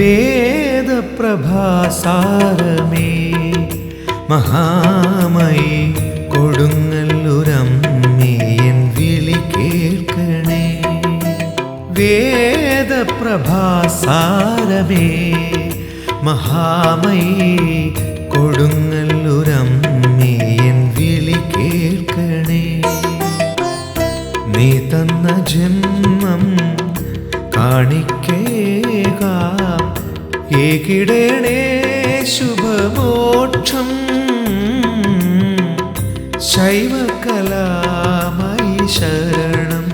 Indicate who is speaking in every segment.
Speaker 1: വേദപ്രഭാസാരമേ മഹാമയി കൊടുങ്ങല്ലൂരമ്മേ N വിളി കേൾക്കണേ. വേദപ്രഭാസാരമേ മഹാമയി കൊടുങ്ങല്ലൂരമ്മേ N വിളി കേൾക്കണേ. നീ തന്ന ജന്മം കാണിക്കേകാം ഏകിടേണേ ശുഭമോക്ഷം. ശൈവകലാമയി ശരണം.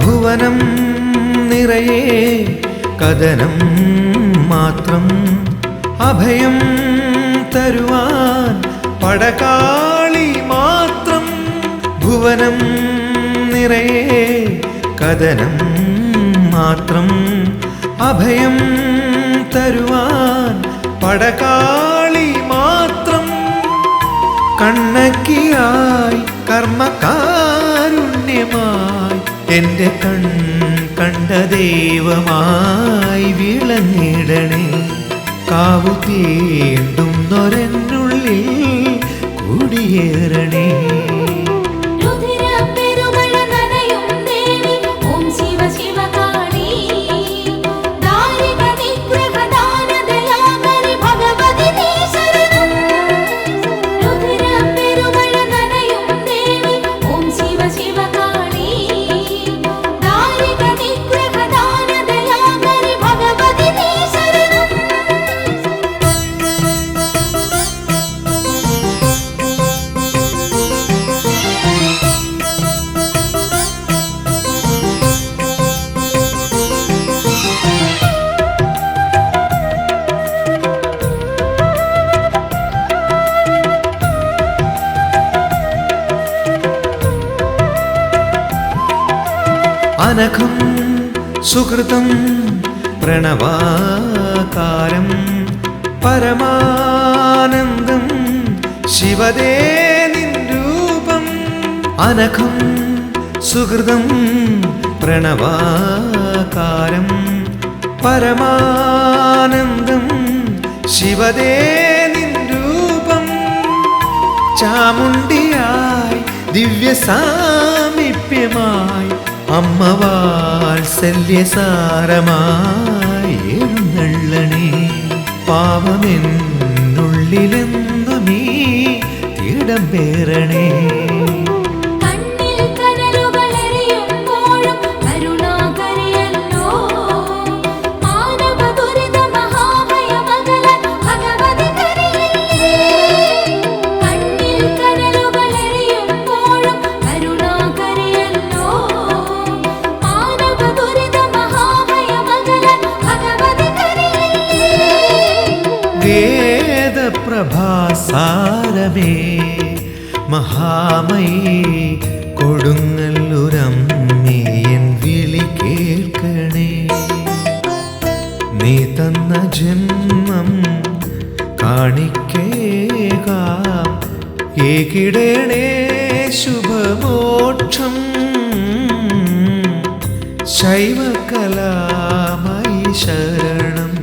Speaker 1: ഭുവനം നിറയെ കഥനം മാത്രം അഭയം തരുവാൻ പടകാളി മാത്രം. ഭുവനം നിറയെ കഥനം മാത്രം അഭയം തരുവാൻ പടകാളി മാത്രം. കണ്ണക്കിയായി കർമ്മകാരുണ്യമായി എൻ്റെ കണ്ട ദൈവമായി വിളങ്ങിടണേ. കാവു തീണ്ടുന്നൊരെന്നുള്ളിൽ കുടിയേറണേ. അനഘം സുഹൃതം പ്രണവാകാരം പരമാനന്ദം ശിവദേ നിൻ രൂപം. അനഘം സുഹൃതം പ്രണവാകാരം പരമാനന്ദം ശിവദേ നിൻ രൂപം. ചാമുണ്ടിയായി ദിവ്യസാമീപ്യമായി അമ്മ വാത്സല്യസാരമായി എഴുന്നള്ളണേ. പാവമെന്നുള്ളിലെന്നു നീ തിടം പേരണേ. വേദപ്രഭാസാരമേ മഹാമയി കൊടുങ്ങല്ലൂരമ്മേ എൻ വിളി കേൾക്കണേ. നീ തന്ന ജന്മം കാണിക്കേകാം ഏകിടേണേ ശുഭമോക്ഷം. ശൈവകലാമയി ശരണം.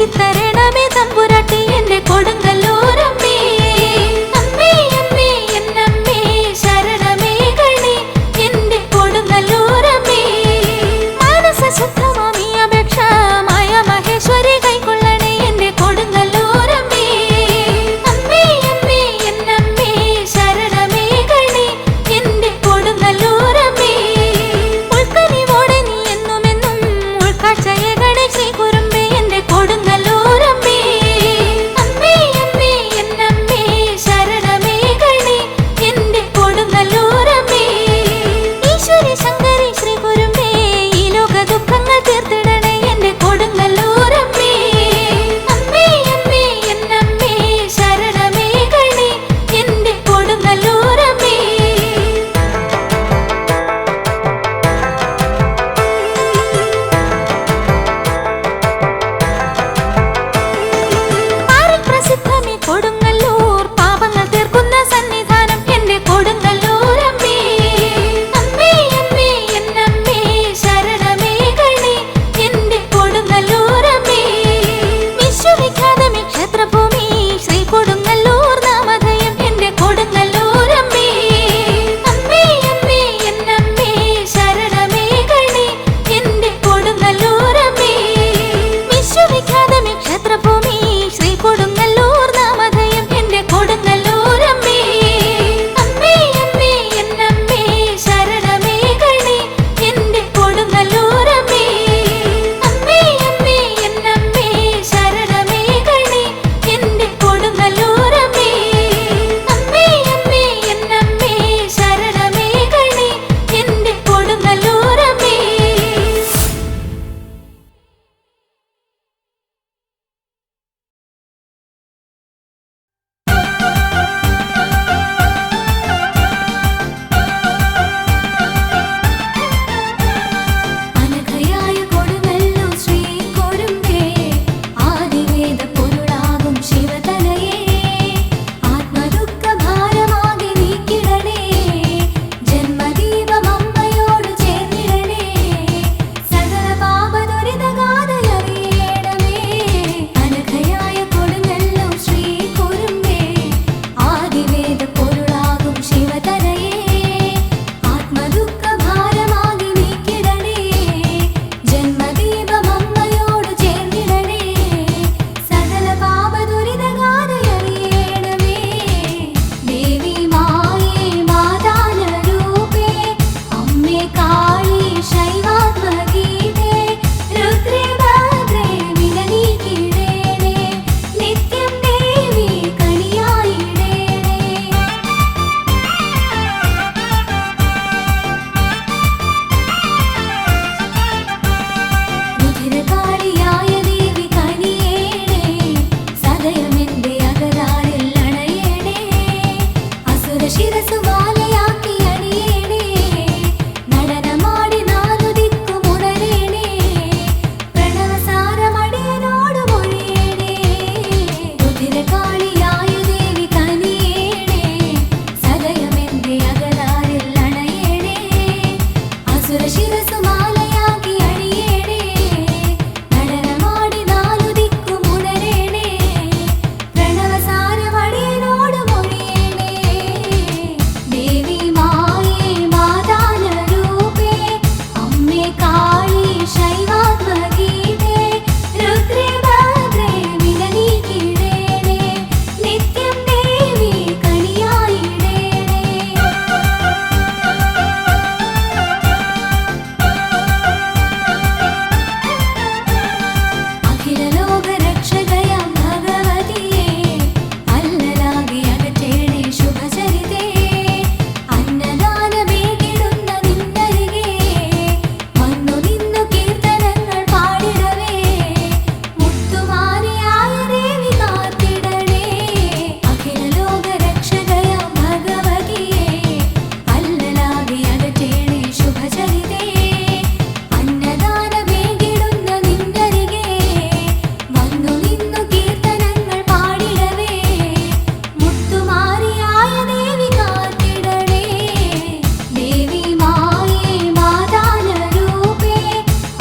Speaker 2: ഒരുക്കിത്തരണമേ തമ്പുരാട്ടി എന്റെ കൊടുങ്ങല്ലൂരമ്മേ. അമ്മേ അമ്മേ എന്നമ്മേ ശരണമേ ഗണേ എന്റെ കൊടുങ്ങല്ലൂരമ്മേ. മനസ്സ ശുദ്ധമാമി അപേക്ഷ മായ മഹേശ്വരി കൈക്കൊള്ളണേ എന്റെ കൊടുങ്ങല്ലൂരമ്മേ. അമ്മേ അമ്മേ എന്നമ്മേ ശരണമേ ഗണേ എന്റെ കൊടുങ്ങല്ലൂരമ്മേ. ഉൾക്കനിവോടെ നീ എന്നുമെന്നും ഉൾക്കാഴ്ചയെ ഗണേശി കുറുമ്പേ എന്റെ കൊടുങ്ങല്ലൂരമ്മേ. അമ്മേ അമ്മേ എന്നമ്മേ ശരണമേ ഗണേ എന്റെ കൊടുങ്ങല്ലൂരമ്മേ. ഈശ്വരി ശങ്കരി ശ്രീ കുറുമ്പേ ഈ ലോക ദുഃഖങ്ങൾ തീർത്തിടണേ എന്റെ കൊടുങ്ങല്ലൂരമ്മേ. അമ്മേ അമ്മേ എന്നമ്മേ ശരണമേ ഗണേ എന്റെ കൊടുങ്ങല്ലൂരമ്മേ. പാരിൽ പ്രസിദ്ധമേ കൊടുങ്ങല്ലൂർ പാപങ്ങൾ തീർക്കുന്ന സന്നിധാനം എന്റെ കൊടുങ്ങല്ലൂരമ്മേ. അമ്മേ അമ്മേ എന്നമ്മേ ശരണമേ ഗണേ എന്റെ കൊടുങ്ങല്ലൂരമ്മേ. വിശ്വവിഖ്യാതമേ ക്ഷേത്രഭൂമി ശ്രീ കൊടുങ്ങല്ലൂർ നാമധേയം എന്റെ കൊടുങ്ങല്ലൂരമ്മേ. അമ്മേ അമ്മേ എന്നമ്മേ ശരണമേ ഗണേ എന്റെ കൊടുങ്ങല്ലൂരമ്മേ. വിശ്വവിഖ്യാതമേ ക്ഷേത്രഭൂമി ശ്രീ കൊടുങ്ങല്ലൂർ നാമധേയം എന്റെ കൊടുങ്ങല്ലൂരമ്മേ. അമ്മേ അമ്മേ എന്നമ്മേ ശരണമേ ഗണേ എന്റെ കൊടുങ്ങല്ലൂരമ്മേ. അമ്മേ അമ്മേ എന്നമ്മേ ശരണമേ ഗണേ എന്റെ കൊടുങ്ങല്ലൂരമ്മേ. അമ്മേ അമ്മേ എന്നമ്മേ ശരണമേ ഗണേ എന്റെ കൊടുങ്ങല്ലൂരമ്മേ. അനഘയായ കൊടുങ്ങല്ലൂർ ശ്രീ കുറുമ്പേ ആദിവേദ പൊരുളാകും ശിവതനയേ. ആത്മദുഃഖ ഭാരമാകെ നീക്കിടണേ ജന്മദീപം അമ്മയോട് ചേർന്നിടണേ. സകല പാപ ദുരിതഗാഥയറിയണമേ. അനഘയായ കൊടുങ്ങല്ലൂർ ശ്രീ കുറുമ്പേ ആദിവേദ പൊരുളാകും ശിവതനയേ. ആത്മദുഃഖ ഭാരമാകെ നീക്കിടണേ ജന്മദീപം അമ്മയോട് ചേർന്നിടണേ. സകല പാപ ദുരിതഗാഥയറിയണമേ. ദേവി മായേ മാതാനരൂപേ അമ്മേ കാളി ശൈവാത്മഗീതേ. രുദ്രേ ഭദ്രേ വിനനീക്കിടേണേ നിത്യം ദേവി കണിയായിടേണേ. രുധിരകാളിയായ ദേവി കനിയേണേ സദയമെന്റെ അകതാരിൽ അണയേണേ. അസുര ശിരസു മാലയാക്കി അണിയേണേ നടനമാടി നാലു ദിക്കുമുണരേണേ. പ്രണവസാരമടിയനോട് മൊഴിയേണേ. രുധിരകാളിയായ ദേവി കനിയേണേ സദയമെന്റെ അകതാരിൽ അണയേണേ. അസുര ശിരസു മാലയാക്കി അണിയേണേ നടനമാടി നാലു ദിക്കുമുണരേണേ. പ്രണവസാരമടിയനോട് മൊഴിയേണേ. ദേവി മായേ മാതാനരൂപേ അമ്മേ കാളി ശൈവാത്മഗീതേ. രുദ്രേ ഭദ്രേ വിനനീക്കിടേണേ നിത്യം ദേവി കണിയായിടേണേ. അഖില ലോക രക്ഷകയാം ഭഗവതിയേ അല്ലലാകെ അകറ്റേണേ ശുഭചരിതേ. അന്നദാനമേകിടുന്ന നിന്നരികെ വന്നു നിന്നു കീർത്തനങ്ങൾ പാടിടവേ. മുത്തുമാരിയായ ദേവി കാത്തിടണേ. അഖില ലോക രക്ഷകയാം ഭഗവതിയേ അല്ലലാകെ അകറ്റേണേ ശുഭചരിതേ. അന്നദാനമേകിടുന്ന നിന്നരികെ വന്നു നിന്നു കീർത്തനങ്ങൾ പാടിടവേ. മുത്തുമാരിയായ ദേവി കാത്തിടണേ. ദേവി മായേ മാതാനരൂപേ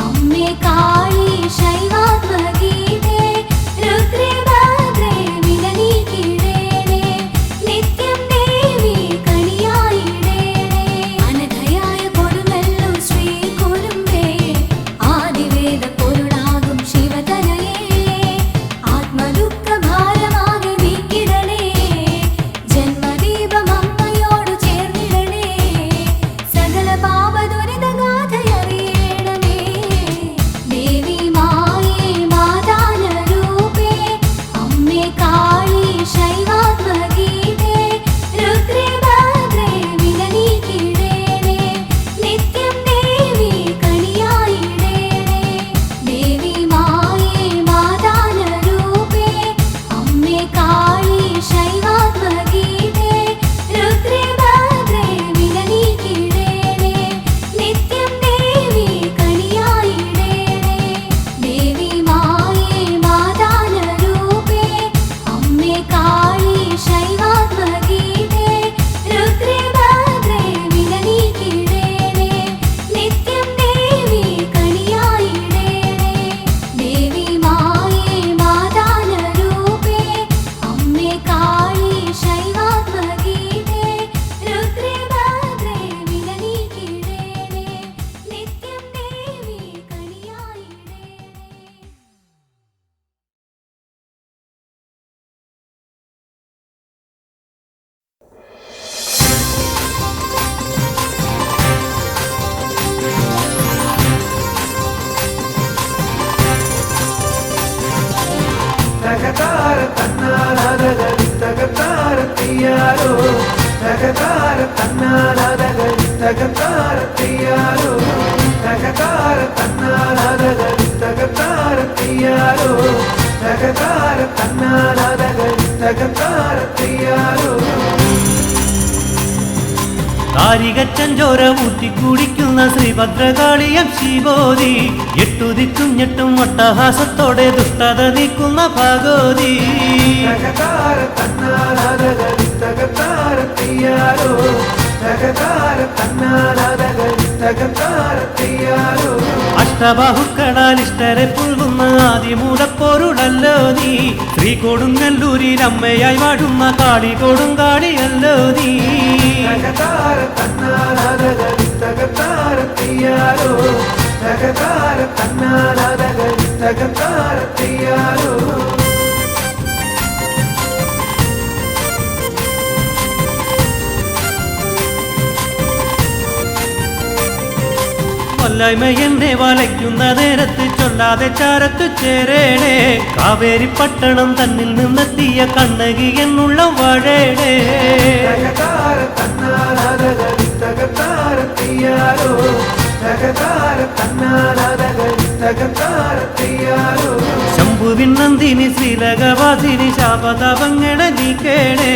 Speaker 2: അമ്മേ കാളി ശൈവാത്മഗീതേ.
Speaker 1: തകതാര തന്നാലാതകളി തകതാരത്തിയാരോ തകതാര തന്നാലാതകളി തകതാരത്തിയാരോ തകതാര തന്നാലാതകളി തകതാരത്തിയാരോ തകതാര തന്നാലാതകളി തകതാരത്തിയാരോ
Speaker 3: കാരികച്ചഞ്ചോര ഊറ്റിക്കുടിക്കുന്ന ശ്രീഭദ്രകാളിയം ശിവോതി എട്ടുദിക്കും ഞെട്ടും അട്ടഹാസത്തോടെ ദുഷ്ടത നീക്കുന്ന ഭാഗോതി
Speaker 1: തകതാര തന്നാലാതകളി തകതാരത്തിയാരോ തകതാര തന്നാലാതകളി തകതാരത്തിയാരോ
Speaker 3: അഷ്ടബാഹുക്കളാലിഷ്ടരെ പുൽകുന്ന ആദിമൂലപ്പോരുടല്ലോ നീ ശ്രീ കൊടുങ്ങല്ലൂരിൽ അമ്മയായി വാഴുന്ന കാളി കൊടുങ്കാളിയല്ലോ നീ
Speaker 1: തകതാര തന്നാലാതകളി തകതാരത്തിയാരോ തകതാര തന്നാലാതകളി തകതാരത്തിയാരോ
Speaker 3: വല്ലായ്മ എന്നെ വലയ്ക്കുന്ന നേരത്ത് ചൊല്ലാതെ ചാരത്തു ചേരേണേ കാവേരി പട്ടണം തന്നിൽ നിന്നെത്തിയ കണ്ണകി എന്നുള്ള വാഴേടേ
Speaker 1: തകതാര തന്നാലാതകളി തകതാരത്തിയാരോ തകതാര തന്നാലാതകളി തകതാരത്തിയാരോ
Speaker 3: ശംഭുവിൻ നന്ദിനി ശ്രീലകവാസിനി ശാപതാപങ്ങളെ നീക്കേണേ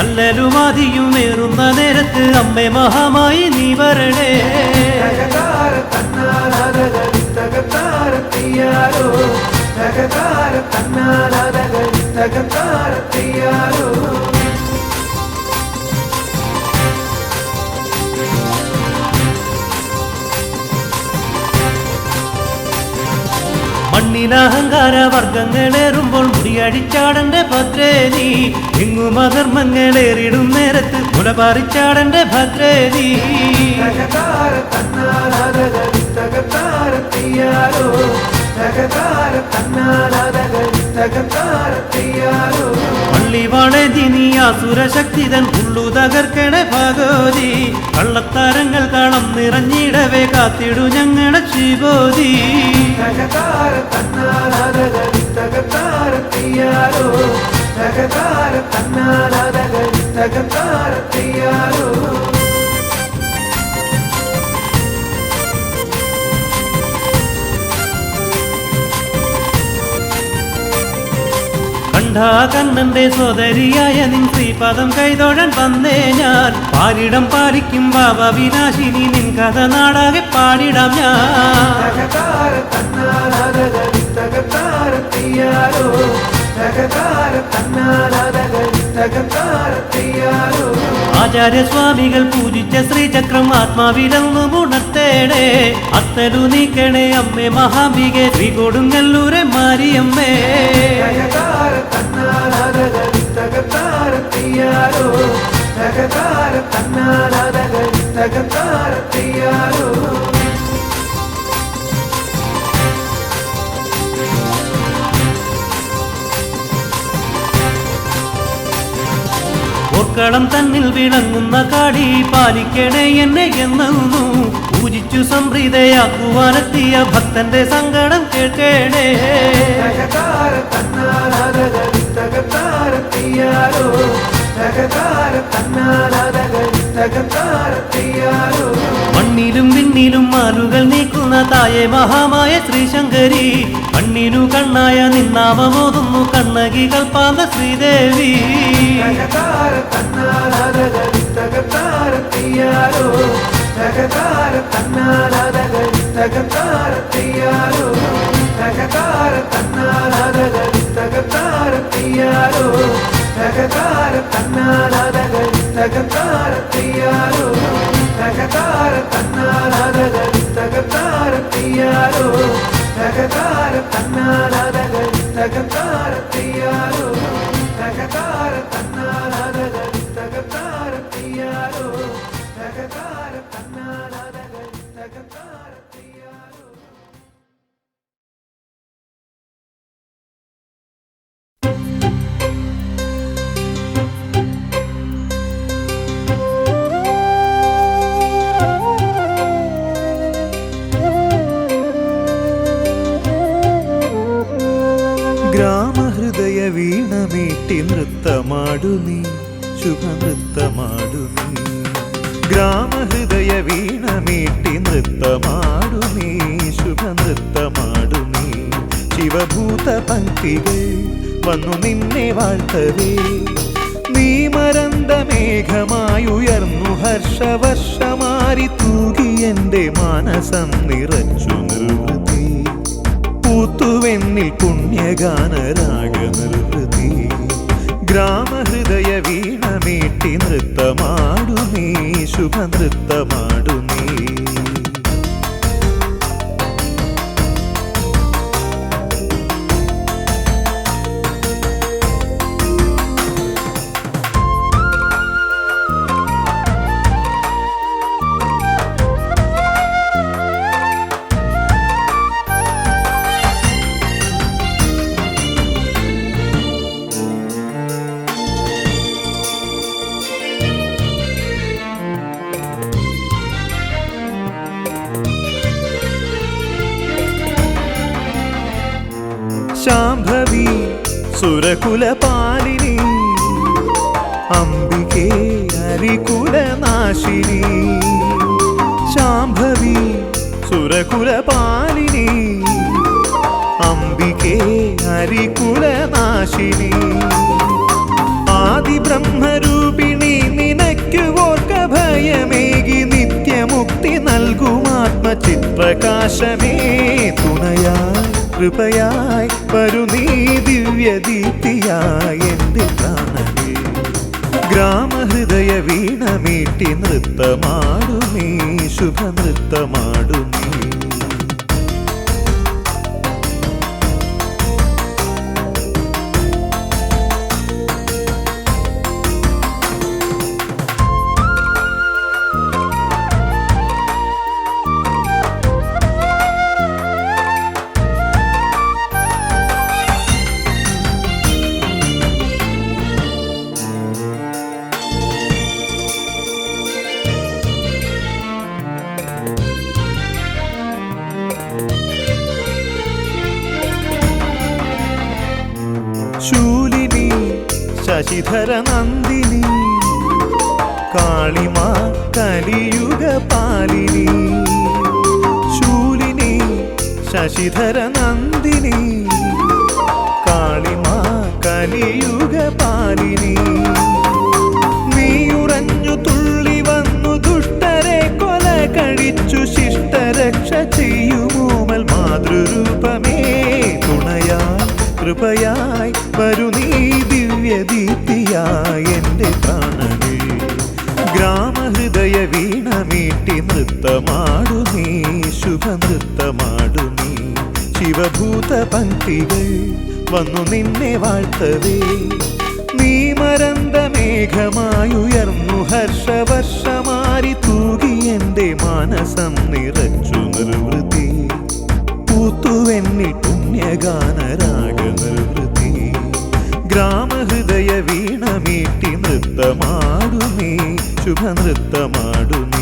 Speaker 3: അല്ലലുമാതിയും ഏറുന്ന നേരത്ത് അമ്മേ മഹാമായി നീ വരണേ
Speaker 1: തകതാര തന്നാലാതകളി തകതാരത്തിയാരോ തകതാര തന്നാലാതകളി തകതാരത്തിയാരോ
Speaker 3: മണ്ണിലഹങ്കാര വർഗങ്ങളേറുമ്പോൾ മുടിയടിച്ചാടന്റെ ഭദ്രേ നീ എങ്ങും അധർമ്മങ്ങളേറിടും നേരത്ത് മുലപാറിച്ചാടന്റെ ഭദ്രേ നീ
Speaker 1: തകതാര തന്നാലാതകളി തകതാരത്തിയാരോ തകതാര തന്നാലാതകളി തകതാരത്തിയാരോ
Speaker 3: പള്ളിവാളേതി നീ ആസുരശക്തിതൻ ഉള്ളു തകർക്കണ ഭാഗോതി കള്ളത്താരങ്ങൾ കളം നിറഞ്ഞിടവേ കാത്തിടു ഞങ്ങളുടെ ശിവോതി
Speaker 1: തകതാര തന്നാലാതകളി തകതാരത്തിയാരോ തകതാര തന്നാലാതകളി തകതാരത്തിയാരോ
Speaker 3: കണ്ടാ കണ്ണന്റെ സോദരിയായ നിൻ ശ്രീപദം കൈതൊഴൻ വന്നേ ഞാൻ പാരിടം പാലിക്കും ബാബ വിനാശിനി നിൻ കഥ നാടാകെ പാടിടാം ഞാൻ
Speaker 1: തകതാര തന്നാലാതകളി തകതാരത്തിയാരോ തകതാര തന്നാലാതകളി തകതാരത്തിയാരോ
Speaker 3: ആചാര്യസ്വാമികൾ പൂജിച്ച ശ്രീചക്രം ആത്മാവിലൊന്നു ഉണർത്തേടേ അത്തലു നീക്കണേ അമ്മേ മഹാംബികെ ശ്രീ കൊടുങ്ങല്ലൂരെ മാരിയമ്മേ
Speaker 1: തകതാര തന്നാലാതകളി തകതാരത്തിയാരോ തകതാര തന്നാലാതകളി തകതാരത്തിയാരോ
Speaker 3: ഓർക്കളം തന്നിൽ വിളങ്ങുന്ന കാടി പാലിക്കണേ എന്നെ എന്നു പൂജിച്ചു സംപ്രീതയാക്കുവാനെത്തിയ ഭക്തന്റെ സങ്കടം കേൾക്കണേ
Speaker 1: തകതാര തന്നാലാതകളി തകതാരത്തിയാരോ തകതാര തന്നാലാതകളി തകതാരത്തിയാരോ
Speaker 3: മണ്ണിലും വിണ്ണിലും മാലുകൾ നീക്കുന്ന തായെ മഹാമായ ശ്രീശങ്കരി കണ്ണിനു കണ്ണായ നിന്നാമമോതുന്നു കണ്ണകി കൽപ്പാന്ത ശ്രീദേവി
Speaker 1: തകതാര തന്നാലാതകളി തകതാരത്തിയാരോ തകതാര തന്നാലാതകളി തകതാരത്തിയാരോ തകതാര തന്നാലാതകളി തകതാരത്തിയാരോ തകതാര തന്നാലാതകളി തകതാരത്തിയാരോ തകതാര തന്നാലാതകളി തകതാരത്തിയാരോ തകതാര തന്നാലാതകളി തകതാരത്തിയാരോ തകതാര തന്നാലാതകളി തകതാരത്തിയാരോ തകതാര തന്നാലാതകളി തകതാരത്തിയാരോ
Speaker 4: ഗ്രാമഹൃദയ വീണമീട്ടി നൃത്തമാടു നീ ശുഭനൃത്തമാടു നീ ഗ്രാമഹൃദയ വീണമീട്ടി നൃത്തമാടു നീ ശുഭനൃത്തമാടു നീ ശിവഭൂത പങ്ക്തികൾ വന്നു നിന്നെ വാഴ്ത്തവേ നീ മരന്ത മേഘമായുയർന്നു ഹർഷവർഷമാരി തൂകി എൻ്റെ മാനസം നിറച്ചു നിർവൃതി പൂത്തുവെന്നിൽ പുണ്യഗാനരാഗ നിർവൃതി ഗ്രാമഹൃദയ വീണമീട്ടി നൃത്തമാടു നീ ശുഭനൃത്തമാടു നീ ശാംഭവി സുരകുലപാലിനി അംബികേ ഹരികുലനാശിനി ശാംഭവി സുരകുലപാലിനി അംബികേ ഹരികുലനാശിനി ആദിബ്രഹ്മരൂപിണി നിനക്കു ഓർക്ക ഭയമേകി നിത്യമുക്തി നൽകുമാത്മചിത്രകാശമേ തുണയായി കൃപയായി വരു നീ ദിവ്യദീപ്തിയായി എൻ്റെ പ്രാണനേ ഗ്രാമഹൃദയ വീണമീട്ടി നൃത്തമാടു നീ ശുഭനൃത്തമാടു നീ ശൂലിനി ശശിധര നന്ദിനി കാളിമാ കലിയുഗ പാലിനി ശൂലിനി ശശിധര നന്ദിനി കാളിമാ കലിയുഗ പാലിനി നീയുറഞ്ഞു തുള്ളി വന്നു ദുഷ്ടരെ കൊല കഴിച്ചു ശിഷ്ടരക്ഷ ചെയ്യുമോമൽ മാതൃരൂപമേ തുണയായി കൃപയായി വരു നീ ദിവ്യദീപ്തിയായി എൻ്റെ പ്രാണനേ ഗ്രാമഹൃദയ വീണമീട്ടി നൃത്തമാടു നീ ശുഭനൃത്തമാടു നീ ശിവഭൂത പങ്ക്തികൾ വന്നു നിന്നെ വാഴ്ത്തവേ നീ മരന്ത മേഘമായുയർന്നു ഹർഷവർഷമാരി തൂകി എൻ്റെ മാനസം നിറച്ചു നിർവൃതി പൂത്തുവെന്നിൽ പുണ്യഗാനരാഗ നിർവൃതി ഗ്രാമഹൃദയ വീണമീട്ടി നൃത്തമാടു നീ ശുഭനൃത്തമാടു നീ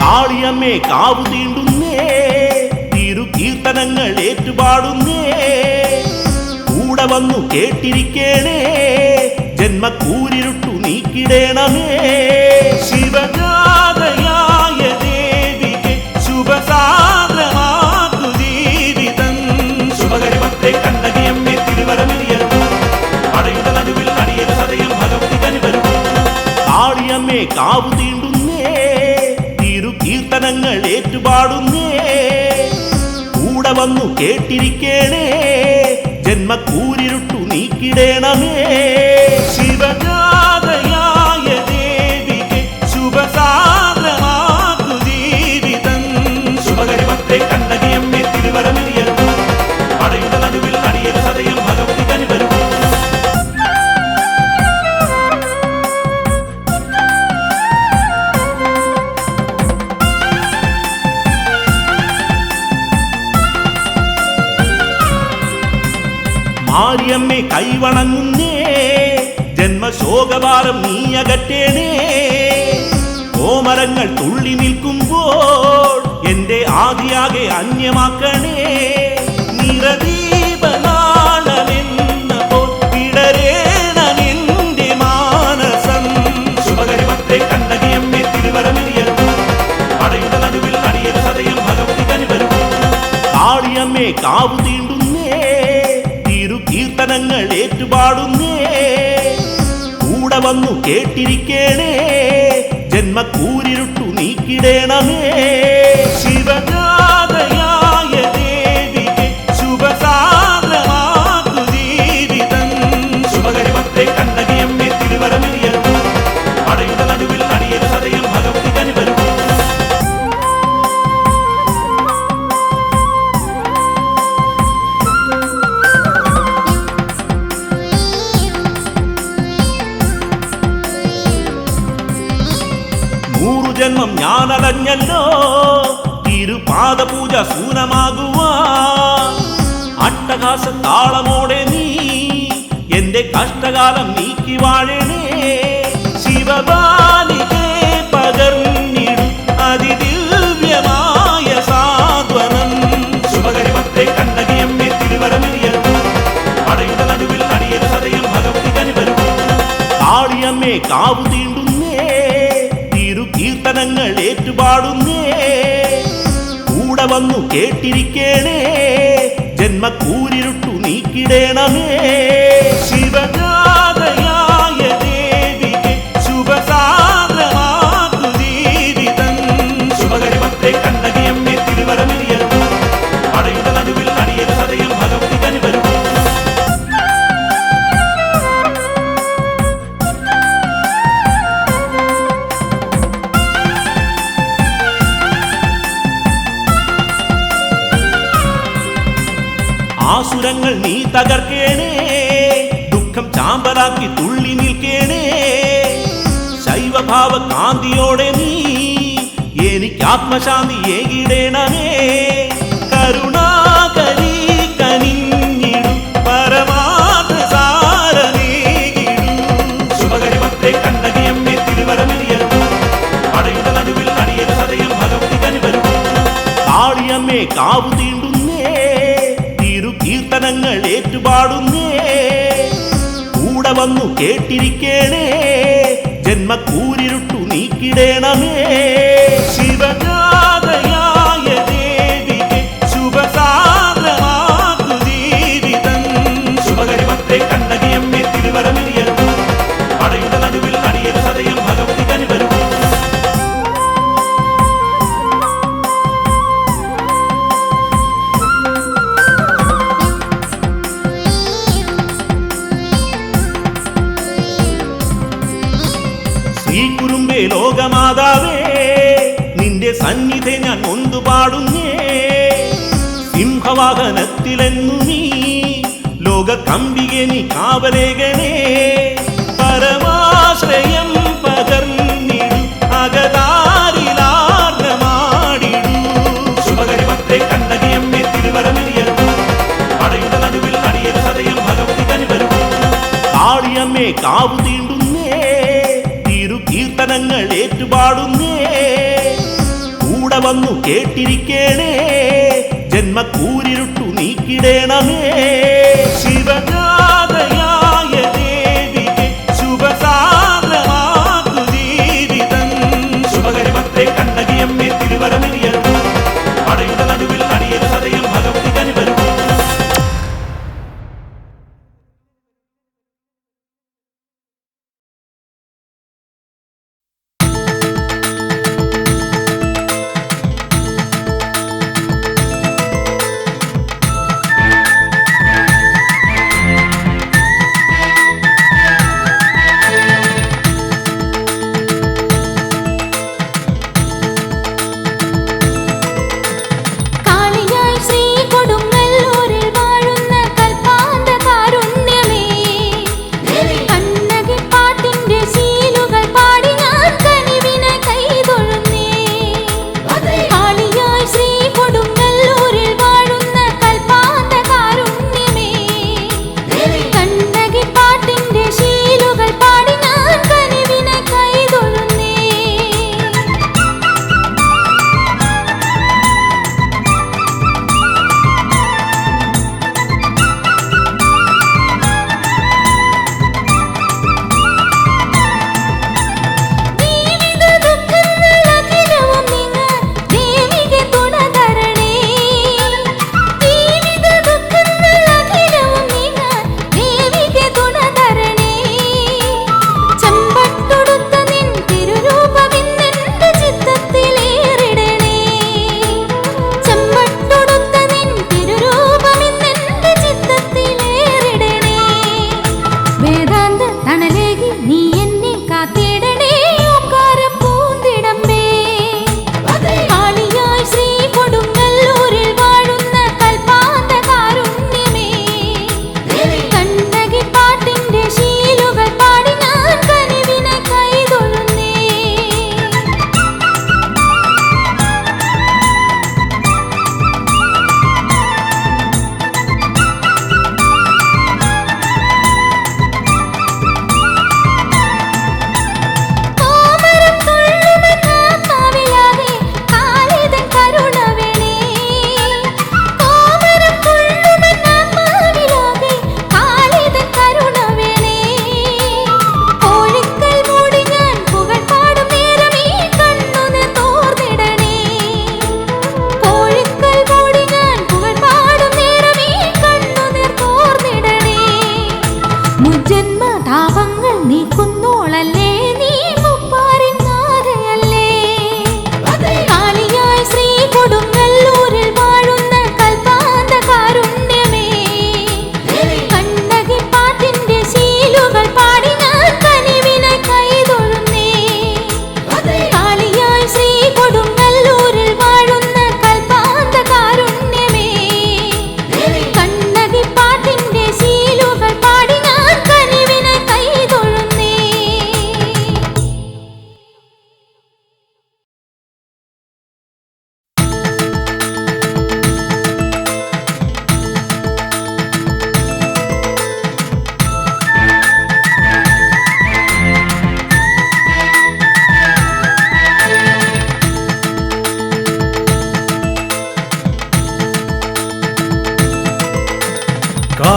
Speaker 5: കാളിയമ്മേ കാവു തീണ്ടുന്നേ തിരു കീർത്തനങ്ങൾ ഏറ്റുപാടുന്നേ കൂടെ വന്നു കേട്ടിരിക്കേണേ ജന്മക്കൂരിരുട്ടു നീക്കിടേണമേ ശിവജാതയായ ദേവിക്ക് ശുഭസാന്ദ്രമാക്കു ജീവിതം ശുഭകരിമത്തെ കണ്ടകിയമ്മേ തിരുവരമിരിയരുമോ പടയുടെ നടുവിൽ അടിയൽ സദയം ഭഗവതി കനിവരുമോ കാളിയമ്മേ കാവു തീണ്ടുന്നേ തിരു കീർത്തനങ്ങൾ ഏറ്റുപാടുന്നേ കൂടെ വന്നു കേട്ടിരിക്കേണേ ജന്മക്കൂരിരുട്ടു നീക്കിടേണമേ ശിവജാതയായ ദേവിക്ക് ശുഭസാന്ദ്രമാക്കു ജീവിതം ശുഭകരിമത്തെ കണ്ടകിയ മാരിയമ്മേ കൈവണങ്ങുന്നേ, ജന്മശോകഭാരം നീ അകറ്റേണേ. കോമരങ്ങൾ തുള്ളി നിൽക്കുമ്പോൾ എന്റെ ആദിയാകെ അന്യമാക്കണേ. നിറദീപനാളമെന്ന പോൽ വിടരേണമെന്റെ മാനസം. ശുഭകരിമത്തെ കണ്ണകിയമ്മേ തിരുവരമിരിയരുന്നു, പടയുടെ നടുവിൽ അടിയരു സദയം ഭഗവതി കനിവരുന്നു. കാളിയമ്മേ കാവു തീണ്ടുന്നേ, തിരു കീർത്തനങ്ങൾ ഏറ്റുപാടുന്നേ. കൂടെ വന്നു കേട്ടിരിക്കേണേ, ജന്മക്കൂരിരുട്ടു നീക്കിടേണമേ. ശിവജാതയായ ദേവിക്ക് ശുഭസാന്ദ്രമാക്കു ജീവിതം. ശുഭകരിമത്തെ കണ്ണകിയമ്മേ തിരുവരമിരിയരുന്നു, പടയുടെ നടുവിൽ അടിയരു സദയം ഭഗവതി കനിവരുന്നു. ജന്മം ഞാനടഞ്ഞല്ലോ, തിരുപാദപൂജ സൂനമാകുവാൻ. അട്ടഹാസ താളമോടെ നീ എന്റെ കഷ്ടകാലം നീക്കി വാഴണേ. ശിവബാലികെ പകർന്നിടും അതിദിവ്യമായ സാന്ത്വനം. ശുഭകരിമത്തെ കണ്ണകിയമ്മേ തിരുവരമിരിയരുന്നു, പടയുടെ നടുവിൽ അടിയരു സദയം ഭഗവതി കനിവരുന്നു. കാളിയമ്മേ കാവു തീണ്ടുന്നേ, കീർത്തനങ്ങൾ ഏറ്റുപാടുന്നേ. കൂടെ വന്നു കേട്ടിരിക്കേണേ, ജന്മക്കൂരിരുട്ടു നീക്കിടേണമേ. ശിവജാതയായ ദേവിക്ക് ശുഭസാന്ദ്രമാക്കു ജീവിതം. ശുഭകരിമത്തെ കണ്ണകിയമ്മേ തിരുവരമിരിയരുന്നു, പടയുടെ നടുവിൽ അടിയരു സദയം ഭഗവതി കനിവരുന്നു. ആസുരങ്ങൾ നീ തകർക്കേണേ, ദുഃഖം ചാമ്പലാക്കി തുള്ളി നിൽക്കേണേ. ശൈവഭാവ കാന്തിയോടെ നീ എനിക്ക് ആത്മശാന്തി ഏകിടേണമേ. കരുണാകരി കനിഞ്ഞിടും പരമാർത്ഥ സാരമേകിടും. ശുഭകരിമത്തെ കണ്ണകിയമ്മേ തിരുവരമിരിയരുന്നു, പടയുടെ നടുവിൽ അടിയരു സദയം ഭഗവതി കനിവരുന്നു. കാളിയമ്മേ കാവു തീണ്ടുന്നേ, കീർത്തനങ്ങൾ ഏറ്റുപാടുന്നേ. കൂടെ വന്നു കേട്ടിരിക്കേണേ, ജന്മക്കൂരിരുട്ടു നീക്കിടേണമേ. ശിവജാതയായ ദേവിക്ക് ശുഭസാന്ദ്രമാക്കു ജീവിതം. ശുഭകരിമത്തെ കണ്ണകിയമ്മേ തിരുവരമിരിയരുന്നു, പടയുടെ നടുവിൽ അടിയരു സദയം ഭഗവതി കനിവരുന്നു. ശ്രീകുറുമ്പേ ലോകമാതാവേ, നിന്റെ സന്നിധി ഞാൻ നൊന്തു പാടുന്നേ. സിംഹവാഹനത്തിലെന്നു നീ ലോക കമ്പികെ നീ കാവലേകണേ. പരമാശ്രയം പകർന്നിടു അകതാരിലാർന്നമാടിടു. ശുഭകരിമത്തെ കണ്ണകിയമ്മേ തിരുവരമിരിയരുന്നു, പടയുടെ നടുവിൽ അടിയരു സദയം ഭഗവതി കനിവരുന്നു. കാളിയമ്മേ കാവു തീണ്ടുന്നേ, കീർത്തനങ്ങൾ ഏറ്റുപാടുന്നേ. കൂടെ വന്നു കേട്ടിരിക്കേണേ, ജന്മക്കൂരിരുട്ടു നീക്കിടേണമേ. ശിവജാതയായ ദേവിക്ക് ശുഭസാന്ദ്രമാക്കു ജീവിതം. ശുഭകരിമത്തെ കണ്ണകിയമ്മേ തിരുവരമിരിയരുന്നു, പടയുടെ നടുവിൽ അടിയരു സദയം ഭഗവതി കനിവരുന്നു.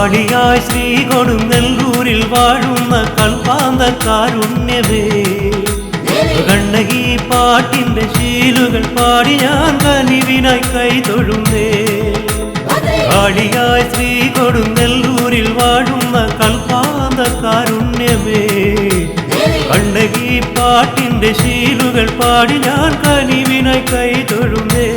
Speaker 3: കാളിയായി ശ്രീ കൊടുങ്ങല്ലൂരിൽ വാഴുന്ന കൽപ്പാന്ത കാരുണ്യമേ കണ്ണകി പാട്ടിന്റെ ശീലുകൾ പാടി ഞാൻ കനിവിനായി കൈതൊഴുന്നേ കാളിയായി ശ്രീ കൊടുങ്ങല്ലൂരിൽ വാഴുന്ന കൽപ്പാന്ത കാരുണ്യമേ കണ്ണകി പാട്ടിന്റെ ശീലുകൾ പാടി ഞാൻ കനിവിനായി കൈതൊഴുന്നേ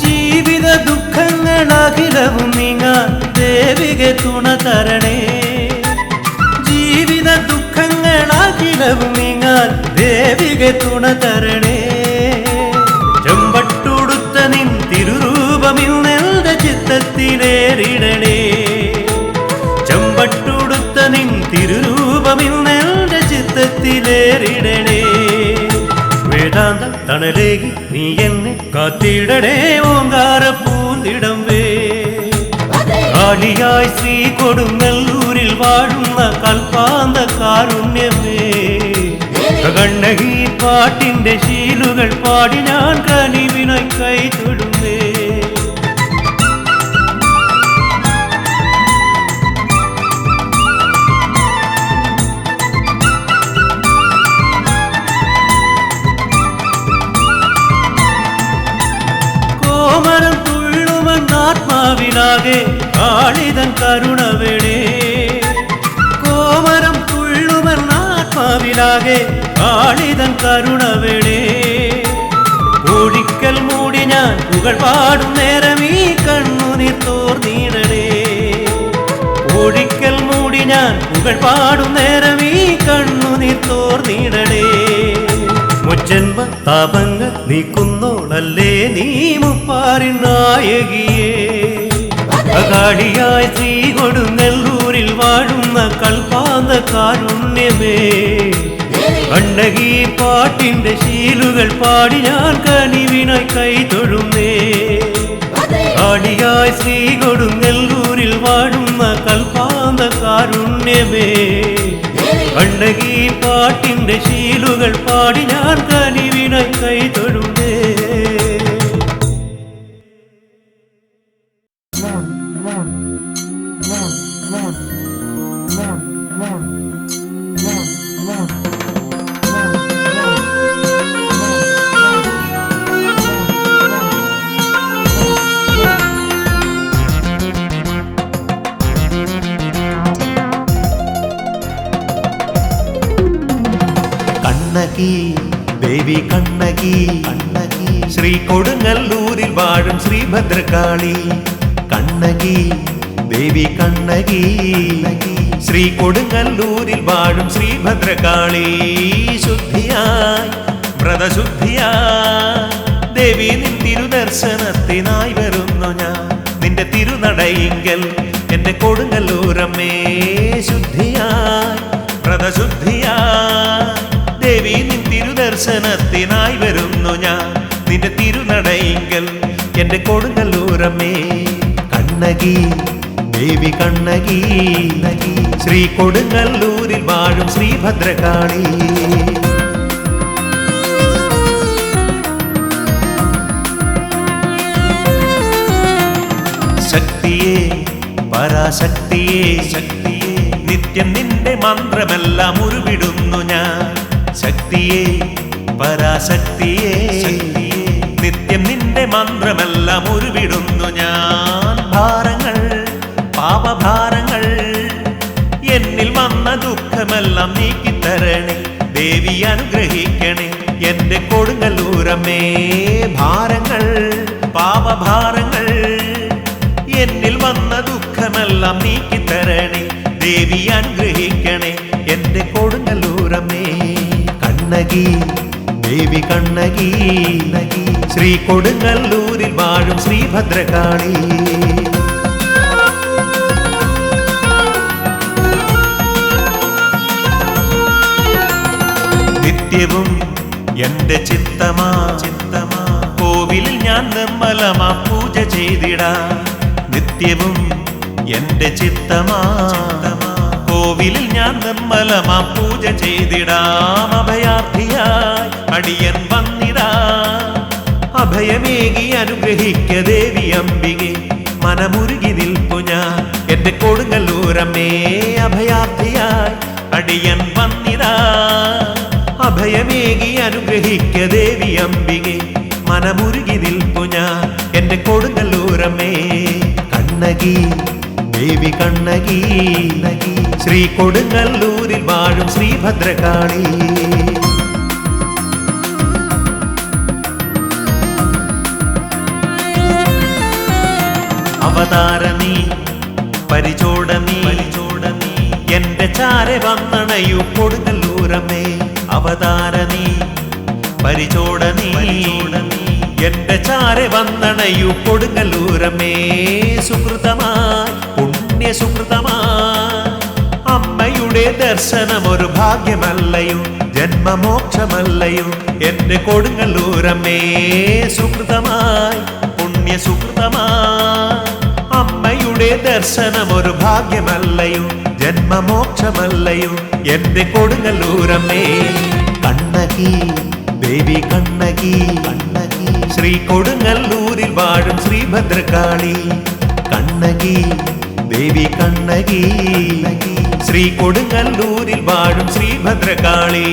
Speaker 3: ജീവിത ദുഃഖങ്ങളഖിലവും നീങ്ങാൻ ദേവികെ തുണ തരണേ ജീവിത ദുഃഖങ്ങളഖിലവും നീങ്ങാൻ ദേവികെ തുണ തരണേ ചെമ്പട്ടുടുത്ത നിൻ തിരുരൂപമിന്നെന്റെ ചിത്തത്തിലേറിടണേ ചെമ്പട്ടുടുത്ത നിൻ തിരുരൂപമിന്നെന്റെ ചിത്തത്തിലേറിടണേ വേദാന്ത തണലേകി നീ എന്നെ കാത്തിടണേ ഓങ്കാര പൂന്തിടമ്പേ കാളിയായി ശ്രീ കൊടുങ്ങല്ലൂരിൽ വാഴുന്ന കൽപ്പാന്ത കാരുണ്യമേ കണ്ണകി പാട്ടിന്റെ ശീലുകൾ പാടി ഞാൻ കനിവിനായി കൈതൊഴുന്നേ കോമരം തുള്ളുമെന്നാത്മാവിലാകെ കാളിതൻ കരുണവേണേ കോമരം തുള്ളുമെന്നാത്മാവിലാകെ കാളിതൻ കരുണവേണേ ഒഴിക്കൽ മൂടി ഞാൻ പുകൾ പാടും നേരം ഈ കണ്ണുനീർ തോർന്നിടണേ ഒഴിക്കൽ മൂടി ഞാൻ പുകൾ പാടും നേരം ഈ കണ്ണുനീർ തോർന്നിടണേ മുജ്ജന്മ താപങ്ങൾ നീക്കുന്നോളല്ലേ നീ മുപ്പാറിൻ നായകിയേ കാളിയായി ശ്രീ കൊടുങ്ങല്ലൂരിൽ വാഴുന്ന കൽപ്പാന്ത കാരുണ്യമേ കണ്ണകി പാട്ടിന്റെ ശീലുകൾ പാടി ഞാൻ കനിവിനായി കൈതൊഴുന്നേ കാളിയായി ശ്രീ കൊടുങ്ങല്ലൂരിൽ വാഴുന്ന കൽപ്പാന്ത കാരുണ്യമേ കണ്ണകി പാട്ടിന്റെ ശീലുകൾ പാടി ഞാൻ കനിവിനായി കൈതൊഴുന്നേ
Speaker 4: കണ്ണകി ദേവി കണ്ണകി കണ്ണകി ശ്രീ കൊടുങ്ങല്ലൂരിൽ വാഴും ശ്രീഭദ്രകാളി കണ്ണകി ദേവി കണ്ണകി ശ്രീ കൊടുങ്ങല്ലൂരിൽ വാഴും ശ്രീഭദ്രകാളി ശുദ്ധിയായി വ്രതശുദ്ധിയായി ദേവി നിൻ തിരുദർശനത്തിനായി വരുന്നു ഞാൻ നിന്റെ തിരുനടയിങ്കൽ എന്റെ കൊടുങ്ങല്ലൂരമ്മേ ശുദ്ധിയായി വ്രതശുദ്ധിയായി ദേവി നിൻ തിരുദർശനത്തിനായി വരുന്നു ഞാൻ നിന്റെ തിരുനടയിങ്കൽ എന്റെ കൊടുങ്ങല്ലൂരമ്മേ കണ്ണകി ദേവി കണ്ണകി ശ്രീ കൊടുങ്ങല്ലൂരിൽ വാഴും ശ്രീഭദ്രകാളി ശക്തിയേ പരാശക്തിയേ ശക്തിയേ നിത്യം നിന്റെ മന്ത്രമെല്ലാം ഉരുവിടുന്നു ഞാൻ ശക്തിയേ പരാശക്തിയേ നിത്യം നിന്റെ മന്ത്രമെല്ലാം ഉരുവിടുന്നു ഞാൻ ഭാരങ്ങൾ പാപഭാരങ്ങൾ എന്നിൽ വന്ന ദുഃഖമെല്ലാം നീക്കിത്തരണേ ദേവി അനുഗ്രഹിക്കണേ എന്റെ കൊടുങ്ങല്ലൂരമ്മേ ഭാരങ്ങൾ പാപഭാരങ്ങൾ എന്നിൽ വന്ന ദുഃഖമെല്ലാം നീക്കിത്തരണേ ദേവി അനുഗ്രഹിക്കണേ എന്റെ കൊടുങ്ങല്ലൂരമ്മേ കണ്ണകി ദേവി കണ്ണകി ശ്രീ കൊടുങ്ങല്ലൂരിൽ വാഴും ശ്രീഭദ്രകാളി നിത്യവും എന്റെ ചിത്തമാ കോവിലിൽ ഞാൻ നിർമ്മലമാ പൂജ ചെയ്തിടാ നിത്യവും എന്റെ ചിത്തമാ കോവിലിൽ ഞാൻ നിർമ്മലമാം പൂജ ചെയ്തിടാം. അഭയാർത്ഥിയായി അടിയൻ വന്നിടാ. അഭയമേകി അനുഗ്രഹിക്ക ദേവി അംബികെ. മനമുരുകി നിൽപ്പു ഞാൻ എന്റെ കൊടുങ്ങല്ലൂരമ്മേ. അഭയാർത്ഥിയായി അടിയൻ വന്നിടാ. അഭയമേകി അനുഗ്രഹിക്ക ദേവി അംബികെ. മനമുരുകി നിൽപ്പു ഞാൻ എന്റെ കൊടുങ്ങല്ലൂരമ്മേ. കണ്ണകി ദേവി കണ്ണകി ശ്രീ കൊടുങ്ങല്ലൂരിൽ വാഴും ശ്രീഭദ്രകാളി. അവതാരനീ പരിചോടനീ എന്റെ ചാരെ വന്നണയു കൊടുങ്ങല്ലൂരമ്മേ. അവതാരനീ പരിചോടനീ എന്റെ ചാരെ വന്നണയു കൊടുങ്ങല്ലൂരമ്മേ. സുകൃതമായി പുണ്യസുകൃതമായി അമ്മയുടെ ദർശനമൊരു ഭാഗ്യമല്ലയോ ജന്മമോക്ഷമല്ലയോ എന്റെ കൊടുങ്ങല്ലൂരമ്മേ. സുകൃതമായി പുണ്യസുകൃതമായി അമ്മയുടെ ദർശനമൊരു ഭാഗ്യമല്ലയോ ജന്മമോക്ഷമല്ലയോ എന്റെ കൊടുങ്ങല്ലൂരമ്മേ. കണ്ണകി ദേവി കണ്ണകി ശ്രീ കൊടുങ്ങല്ലൂരിൽ വാഴും ശ്രീഭദ്രകാളി. കണ്ണകി ദേവി കണ്ണകി ശ്രീ കൊടുങ്ങല്ലൂരിൽ വാഴും ശ്രീഭദ്രകാളി.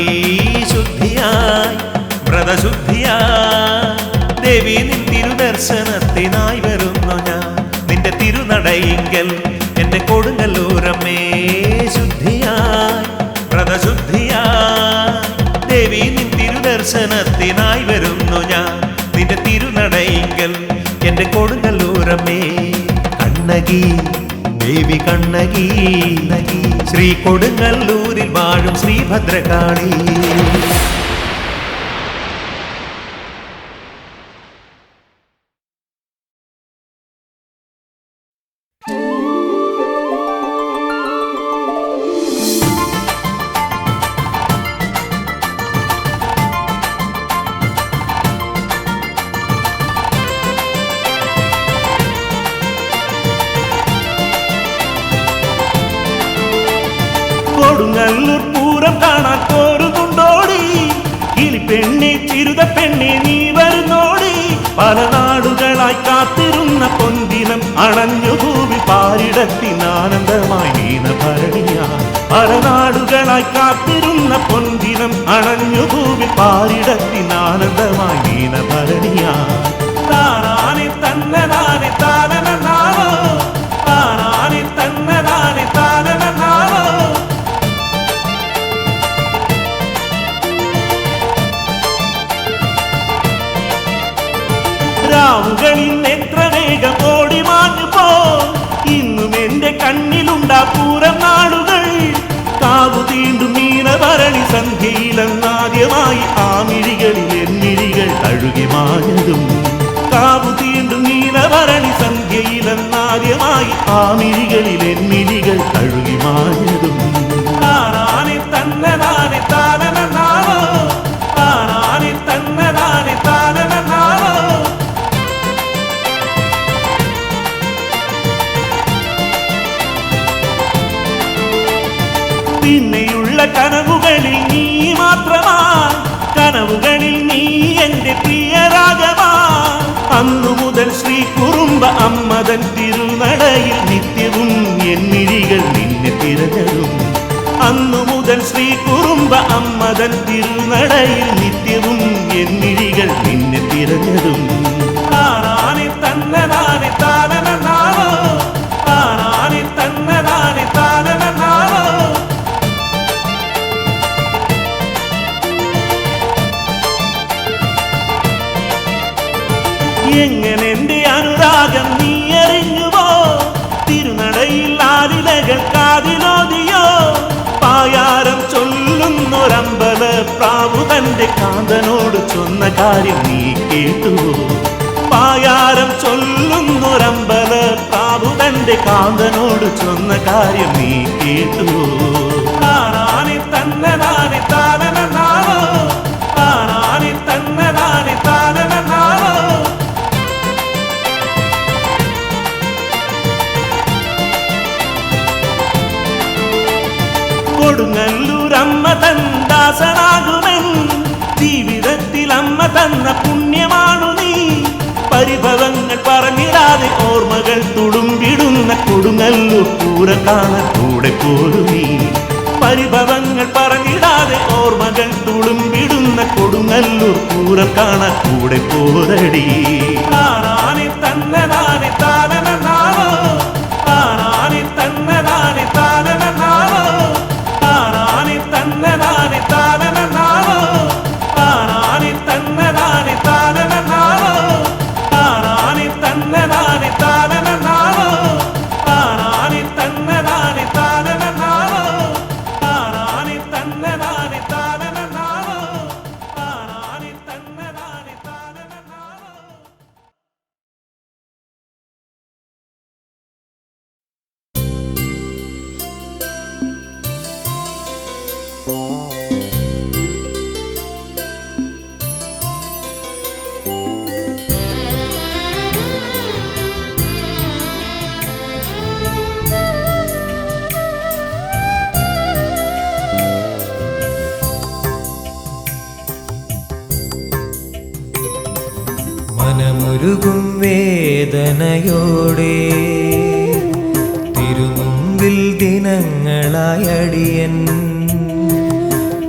Speaker 4: ശുദ്ധിയായി വ്രതശുദ്ധിയായി ദേവി നിൻ തിരുദർശനത്തിനായി വരുന്നു ഞാൻ നിന്റെ തിരുനടയിങ്കൽ എന്റെ കൊടുങ്ങല്ലൂരമ്മേ. ശുദ്ധിയായി വ്രതശുദ്ധിയായി ദേവി നിൻ തിരുദർശനത്തിനായി വരുന്നു ഞാൻ നിന്റെ തിരുനടയിങ്കൽ എന്റെ കൊടുങ്ങല്ലൂരമ്മേ. കണ്ണകി ദേവി കണ്ണകി ശ്രീ കൊടുങ്ങല്ലൂരിൽ വാഴും ശ്രീഭദ്രകാളി.
Speaker 5: കൊടുങ്ങല്ലൂർ പൂരം കാണാൻ പോരുന്നുണ്ടോടി. കിളിപ്പെണ്ണെ ചിരുത പെണ്ണെ നീ വരുന്നോടി. പല നാടുകളായി കാത്തിരുന്ന പൊൻദിനം അണഞ്ഞു ഭൂമി പാരിടത്തിനാനന്ദമായി നീനഭരണിയാ. പല നാടുകളായി കാത്തിരുന്ന പൊൻദിനം അണഞ്ഞു ഭൂമി പാരിടത്തിനാനന്ദമായി നീനഭരണിയാ. താനാനെ തന്നനാനെ താനനാവോ താനാനെ തന്നനാനെ താനനാവോ. രാവുകളിൽ എത്ര വേഗം ഓടി മാഞ്ഞു പോ. ഇന്നും എന്റെ കണ്ണിലുണ്ടാ പൂരം നാടുകൾ. കാവു തീണ്ടും നീനഭരണി സന്ധ്യയിലെന്നാദ്യമായി ആ മിഴികളിൽ എന്നിഴികൾ കഴുകി മാഞ്ഞതും. കാവു തീണ്ടും നീനഭരണി സന്ധ്യയിലെന്നാദ്യമായി ആ മിഴികളിൽ എന്നിഴികൾ കഴുകി മാഞ്ഞതും. താനാനെ തന്നനാനെ താനനാവോ താനാനെ തന്നനാനെ താനനാവോ. പിന്നെയുള്ള കനവുകളിൽ നീ മാത്രമാ. കനവുകളിൽ നീ എന്റെ പ്രിയരാഗമാ. അന്നു മുതൽ ശ്രീ കുറുമ്പ അമ്മതൻ തിരുനടയിൽ നിത്യവും എന്നിഴികൾ നിന്നെ തിരഞ്ഞതും. അന്നു മുതൽ ശ്രീ കുറുമ്പ അമ്മതൻ തിരുനടയിൽ നിത്യവും എന്നിഴികൾ നിന്നെ തിരഞ്ഞതും. താനാനെ തന്നനാനെ താനനാവോ താനാനെ തന്നനാനെ താനനാവോ. എങ്ങനെ എന്റെ അനുരാഗം നീ അറിഞ്ഞുവോ. തിരുനടയിൽ ആലിലകൾ കാതിലോതിയോ. പായാരം ചൊല്ലുന്നൊരമ്പല പ്രാവു തന്റെ കാന്തനോട് ചൊന്ന കാര്യം നീ കേട്ടുവോ. പായാരം ചൊല്ലുന്നൊരമ്പല പ്രാവു തന്റെ കാന്തനോട് ചൊന്ന കാര്യം നീ കേട്ടുവോ. താനാനെ തന്നനാനെ താനനാവോ താനാനെ തന്നനാനെ താനനാവോ. അമ്മ തൻ ദാസനാകുമെൻ ജീവിതത്തിൽ അമ്മ തന്ന പുണ്യമാണു നീ പരിഭവങ്ങൾ പറഞ്ഞിടാതെ ഓർമ്മകൾ തുളുമ്പിടുന്ന കൊടുങ്ങല്ലൂർ പൂരം കാണാൻ കൂടെ പോരും നീ പരിഭവങ്ങൾ പറഞ്ഞിടാതെ ഓർമ്മകൾ തുളുമ്പിടുന്ന കൊടുങ്ങല്ലൂർ പൂരം കാണാൻ കൂടെ പോരടി താനാനെ തന്നതാനെ താനനാവോ താനാനെ തന്നതാനെ താനനാവോ താനാനെ തന്നതാനെ താനനാവോ താനാനെ തന്നതാനെ താനനാവോ താനാനെ തന്നതാനെ താനനാവോ താനാനെ തന്നതാനെ താനനാവോ താനാനെ തന്നതാനെ താനനാവോ താനാനെ തന്നതാനെ താനനാവോ.
Speaker 1: മനമുരുകും വേദനയോടെ തിരുമുമ്പിൽ ദിനങ്ങളായടിയൻ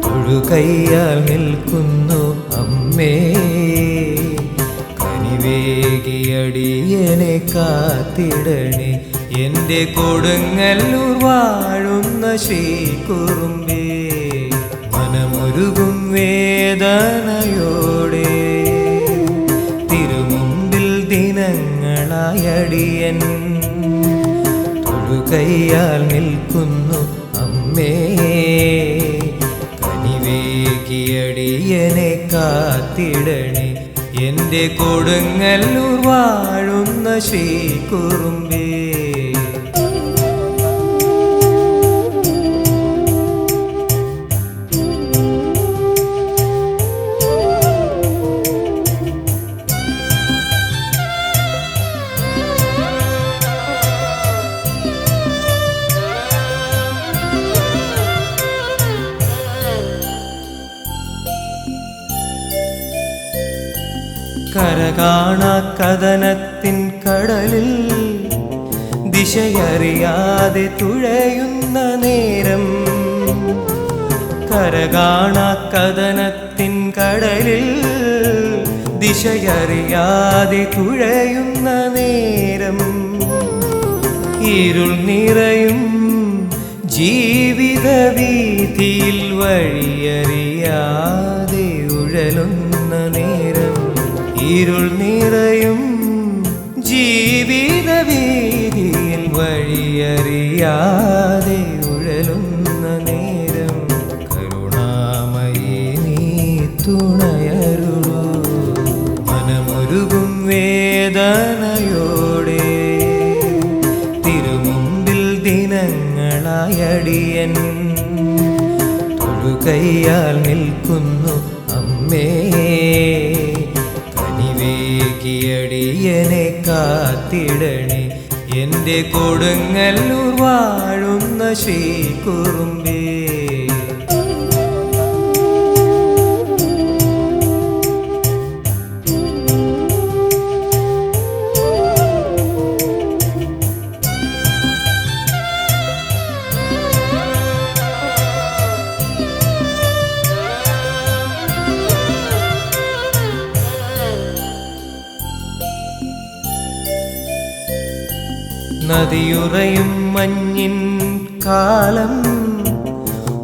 Speaker 1: തൊഴുകയ്യാൽ നിൽക്കുന്നു അമ്മേ കനിവേകിയടിയനെ കാത്തിടണേ എൻ്റെ കൊടുങ്ങല്ലൂർ വാഴുന്ന ശ്രീകുറുമ്പേ മനമുരുകും വേദനയോടെ തിരുമുമ്പിൽ ദിനങ്ങളായടിയൻ തൊഴുകയ്യാൽ നിൽക്കുന്നു അമ്മേ കനിവേകിയടിയനെ കാത്തിടണേ എൻ്റെ കൊടുങ്ങല്ലൂർ വാഴുന്ന ശ്രീകുറുമ്പേ കരകാണ കഥനത്തിൻ കടലിൽ ദിശയറിയാതെ തുഴയുന്ന നേരം കരകാണ കഥനത്തിൻ കടലിൽ ദിശയറിയാതെ തുഴയുന്ന നേരം ഇരുൾ നിറയും ജീവിത വീതിയിൽ വഴിയറിയാതെ ഉഴലുന്ന നേരം ഇരുൾ നിറയും ജീവിത വീതിയിൽ വഴിയറിയാതെ ഉഴലുന്ന നേരം കരുണാമയി നീ തുണയരുളൂ മനമുരുകും വേദനയോടെ തിരുമുമ്പിൽ ദിനങ്ങളായടിയൻ തൊഴുകയ്യാൽ നിൽക്കുന്നു അമ്മേ കനിവേകിയടിയനെ കാത്തിടണേ എൻ്റെ കൊടുങ്ങല്ലൂർ വാഴുന്ന ശ്രീകുറുമ്പേ നദിയുറയും മഞ്ഞിൻ കാലം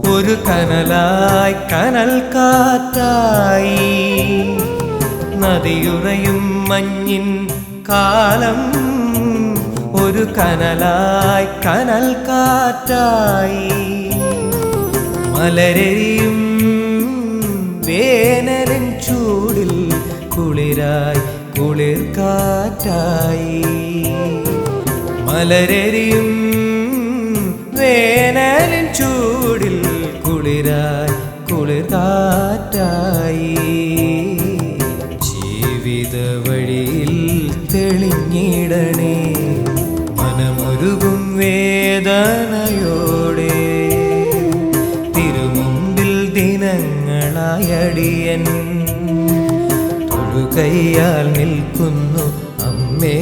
Speaker 1: ഒരു കനലായി കനൽ കാറ്റായി നദിയുറയും മഞ്ഞിൻ കാലം ഒരു കനലായി കനൽ കാറ്റായി മലരെയും വേനലിൻ ചൂടിൽ കുളിരായി കുളിർ കാറ്റായി മലരെയും വേനലിൻ ചൂടിൽ കുളിരായി കുളിർ കാറ്റായി ജീവിത വഴിയിൽ തെളിഞ്ഞിടണേ മനമുരുകും വേദനയോടെ തിരുമുമ്പിൽ കയ്യാൽ നിൽക്കുന്നു അമ്മേ.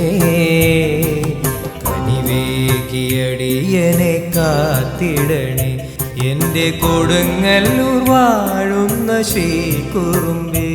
Speaker 1: കനിവേകിയടിയനെ കാത്തിടണേ എൻ്റെ കൊടുങ്ങല്ലൂർ വാഴുന്ന ശ്രീകുറുമ്പേ.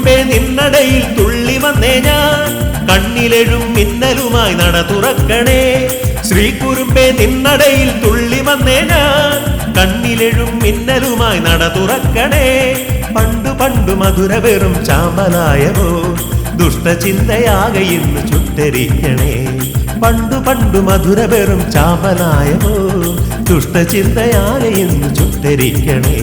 Speaker 4: ശ്രീകുറുമ്പേ നിന്നടയിൽ തുള്ളി വന്നേ ഞാൻ കണ്ണിലെഴും മിന്നലുമായി നട തുറക്കണേ ശ്രീകുറുമ്പേ നിന്നടയിൽ തുള്ളി വന്നേ ഞാൻ കണ്ണിലെഴും മിന്നലുമായി നട തുറക്കണേ പണ്ടു പണ്ടു മധുര വെറും ചാമ്പലായവോ ദുഷ്ടചിന്തയാകെ ഇന്ന് ചുട്ടരിക്കണേ പണ്ടു പണ്ടു മധുര വെറും ചാമ്പലായവോ ദുഷ്ടചിന്തയാകെ ഇന്ന് ചുട്ടരിക്കണേ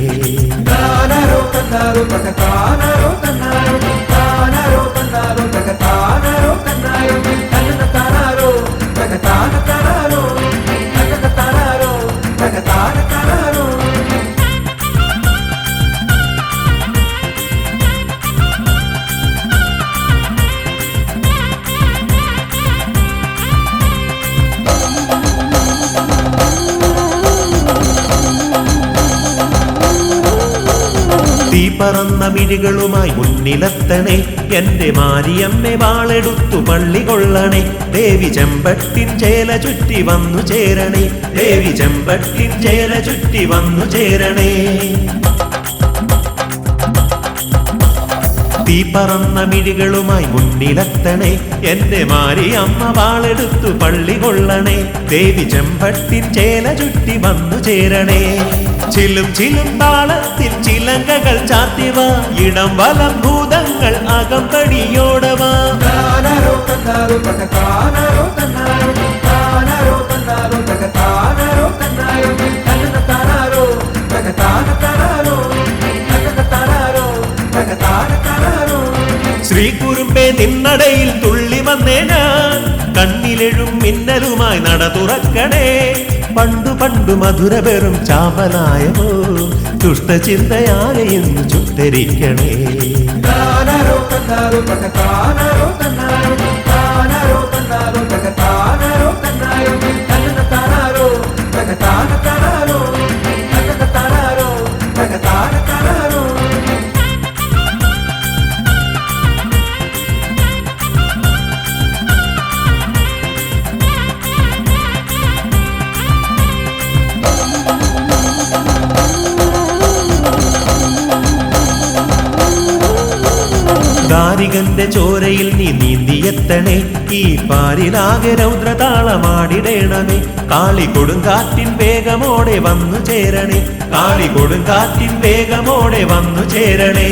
Speaker 4: തീ പറന്ന മിഴികളുമായി മുന്നിലെത്തണേ എന്റെ മാരിയമ്മ വാളെടുത്തു പള്ളി കൊള്ളണേ ദേവി ചെമ്പട്ടിൻ ചേല ചുറ്റി വന്നു ചേരണേ ദേവി ചെമ്പട്ടിൻ ചേല ചുറ്റി വന്നു ചേരണേ തീ പറന്ന മിഴികളുമായി മുന്നിലെത്തണേ എന്റെ മാരിയമ്മ വാളെടുത്തു പള്ളി കൊള്ളണേ ദേവി ചെമ്പട്ടിൻ ചേല ചുറ്റി വന്നു ചേരണേ ചിലും ചിലും താളത്തിൽ ചിലങ്കകൾ ചാത്തിവ ഇടം വലം ഭൂതങ്ങൾ അകമ്പടിയോടവാ ശ്രീകുറുമ്പേ നിന്നടയിൽ തുള്ളി വന്നേ ഞാൻ കണ്ണിലെഴും മിന്നലുമായി നട തുറക്കണേ പണ്ടു പണ്ടു മധുര വെറും ചാമ്പലായവോ ദുഷ്ടചിന്തയാകെ ഇന്ന് ചുട്ടരിക്കണേ ദാരികന്റെ ചോരയിൽ നീ നീന്തിയെത്തണേ ഈ പാരിലാകെ രൗദ്രതാളമാടിടേണമേ കാളി കൊടുങ്കാറ്റിൻ വേഗമോടെ വന്നു ചേരണേ കാളി കൊടുങ്കാറ്റിൻ വേഗമോടെ വന്നു ചേരണേ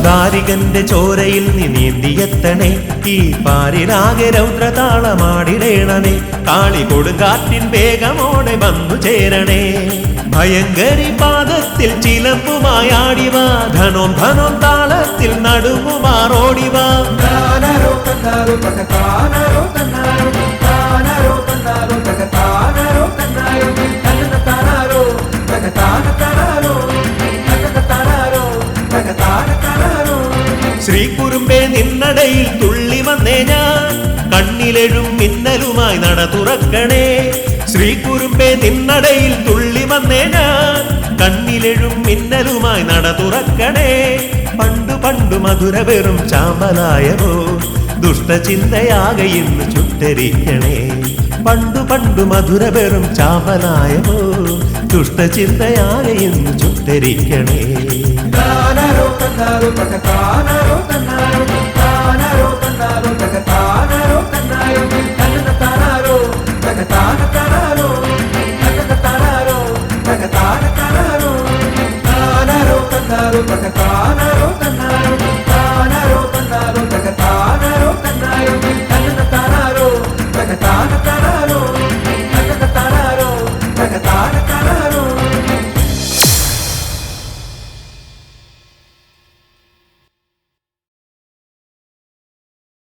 Speaker 4: ദാരികന്റെ ചോരയിൽ നീ നീന്തിയെത്തണേ ഈ പാരിലാകെ രൗദ്രതാളമാടിടേണമേ കാളി കൊടുങ്കാറ്റിൻ വേഗമോടെ വന്നു ചേരണേ ഭയങ്കരി പാദത്തിൽ ചിലമ്പുമായാടിവ ധനോം ധനോം താളത്തിൽ നടുങ്ങുമാറോടിവ ശ്രീകുറുമ്പേ നിന്നടയിൽ തുള്ളി വന്നേ ഞാൻ കണ്ണിലെഴും മിന്നലുമായി നട തുറക്കണേ ശ്രീകുറുമ്പേ നിന്നടയിൽ തുള്ളി വന്നേ ഞാൻ കണ്ണിലെഴും മിന്നലുമായി നട തുറക്കണേ പണ്ടു പണ്ടു മധുര വെറും ചാമ്പലായവോ ദുഷ്ടചിന്തയാകെ ഇന്ന് ചുട്ടരിക്കണേ പണ്ടു പണ്ടു മധുര വെറും ചാമ്പലായവോ ദുഷ്ടചിന്തയാകെ ഇന്ന് ചുട്ടരിക്കണേ
Speaker 6: Thank you.